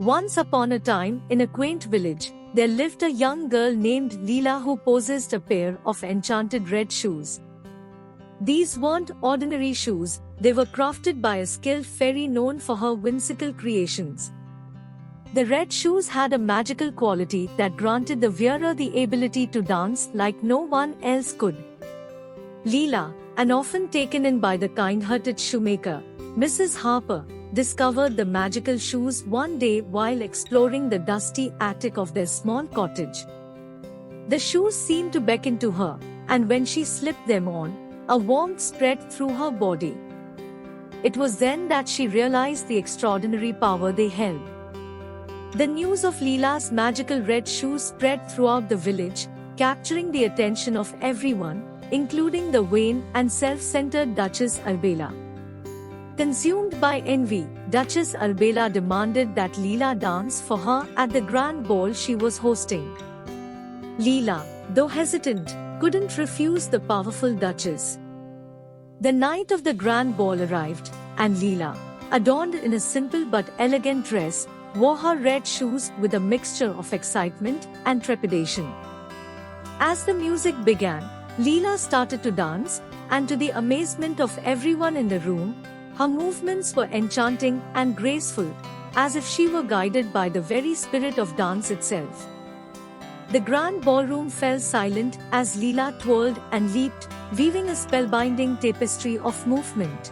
Once upon a time, in a quaint village, there lived a young girl named Leela who possessed a pair of enchanted red shoes. These weren't ordinary shoes, they were crafted by a skilled fairy known for her whimsical creations. The red shoes had a magical quality that granted the wearer the ability to dance like no one else could. Leela, an orphan taken in by the kind-hearted shoemaker, Mrs. Harper, discovered the magical shoes one day while exploring the dusty attic of their small cottage. The shoes seemed to beckon to her, and when she slipped them on, a warmth spread through her body. It was then that she realized the extraordinary power they held. The news of Leela's magical red shoes spread throughout the village, capturing the attention of everyone, including the vain and self-centered Duchess Arbella. Consumed by envy, Duchess Arbella demanded that Leela dance for her at the grand ball she was hosting. Leela, though hesitant, couldn't refuse the powerful Duchess. The night of the grand ball arrived, and Leela, adorned in a simple but elegant dress, wore her red shoes with a mixture of excitement and trepidation. As the music began, Leela started to dance, and to the amazement of everyone in the room, her movements were enchanting and graceful, as if she were guided by the very spirit of dance itself. The grand ballroom fell silent as Leela twirled and leaped, weaving a spellbinding tapestry of movement.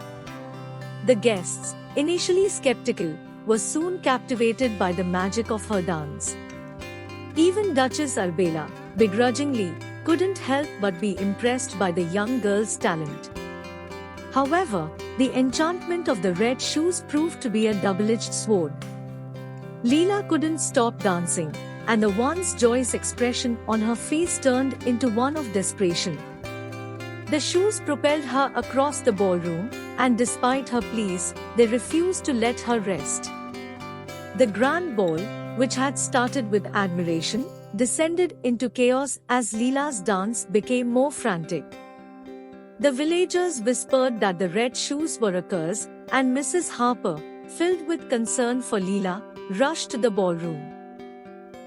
The guests, initially skeptical, were soon captivated by the magic of her dance. Even Duchess Arbella, begrudgingly, couldn't help but be impressed by the young girl's talent. However, the enchantment of the red shoes proved to be a double-edged sword. Leela couldn't stop dancing, and the once joyous expression on her face turned into one of desperation. The shoes propelled her across the ballroom, and despite her pleas, they refused to let her rest. The grand ball, which had started with admiration, descended into chaos as Leela's dance became more frantic. The villagers whispered that the red shoes were a curse, and Mrs. Harper, filled with concern for Leela, rushed to the ballroom.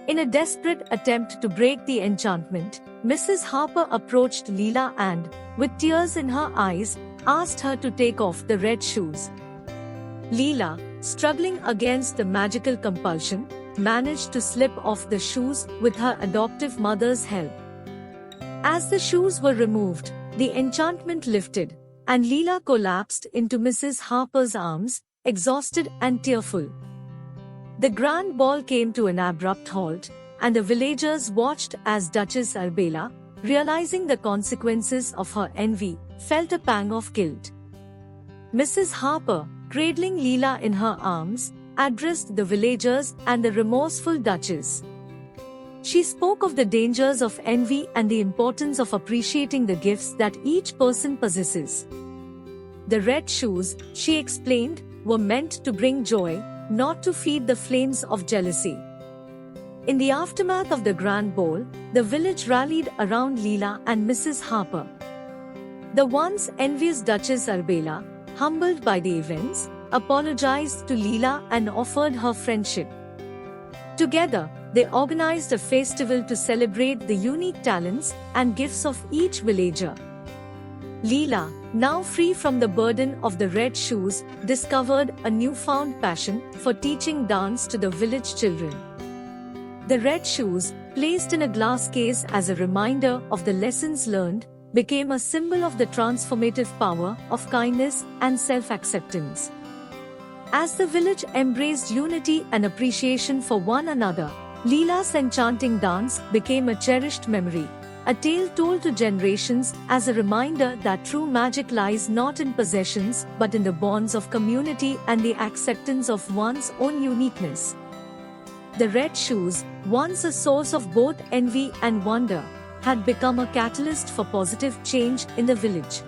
In a desperate attempt to break the enchantment, Mrs. Harper approached Leela and, with tears in her eyes, asked her to take off the red shoes. Leela, struggling against the magical compulsion, managed to slip off the shoes with her adoptive mother's help. As the shoes were removed, the enchantment lifted, and Leela collapsed into Mrs. Harper's arms, exhausted and tearful. The grand ball came to an abrupt halt, and the villagers watched as Duchess Arbella, realizing the consequences of her envy, felt a pang of guilt. Mrs. Harper, cradling Leela in her arms, addressed the villagers and the remorseful Duchess. She spoke of the dangers of envy and the importance of appreciating the gifts that each person possesses. The red shoes, she explained, were meant to bring joy, not to feed the flames of jealousy. In the aftermath of the grand ball, the village rallied around Leela and Mrs. Harper. The once envious Duchess Arbella, humbled by the events, apologized to Leela and offered her friendship. Together, they organized a festival to celebrate the unique talents and gifts of each villager. Leela, now free from the burden of the red shoes, discovered a newfound passion for teaching dance to the village children. The red shoes, placed in a glass case as a reminder of the lessons learned, became a symbol of the transformative power of kindness and self-acceptance. As the village embraced unity and appreciation for one another, Leela's enchanting dance became a cherished memory, a tale told to generations as a reminder that true magic lies not in possessions but in the bonds of community and the acceptance of one's own uniqueness. The red shoes, once a source of both envy and wonder, had become a catalyst for positive change in the village.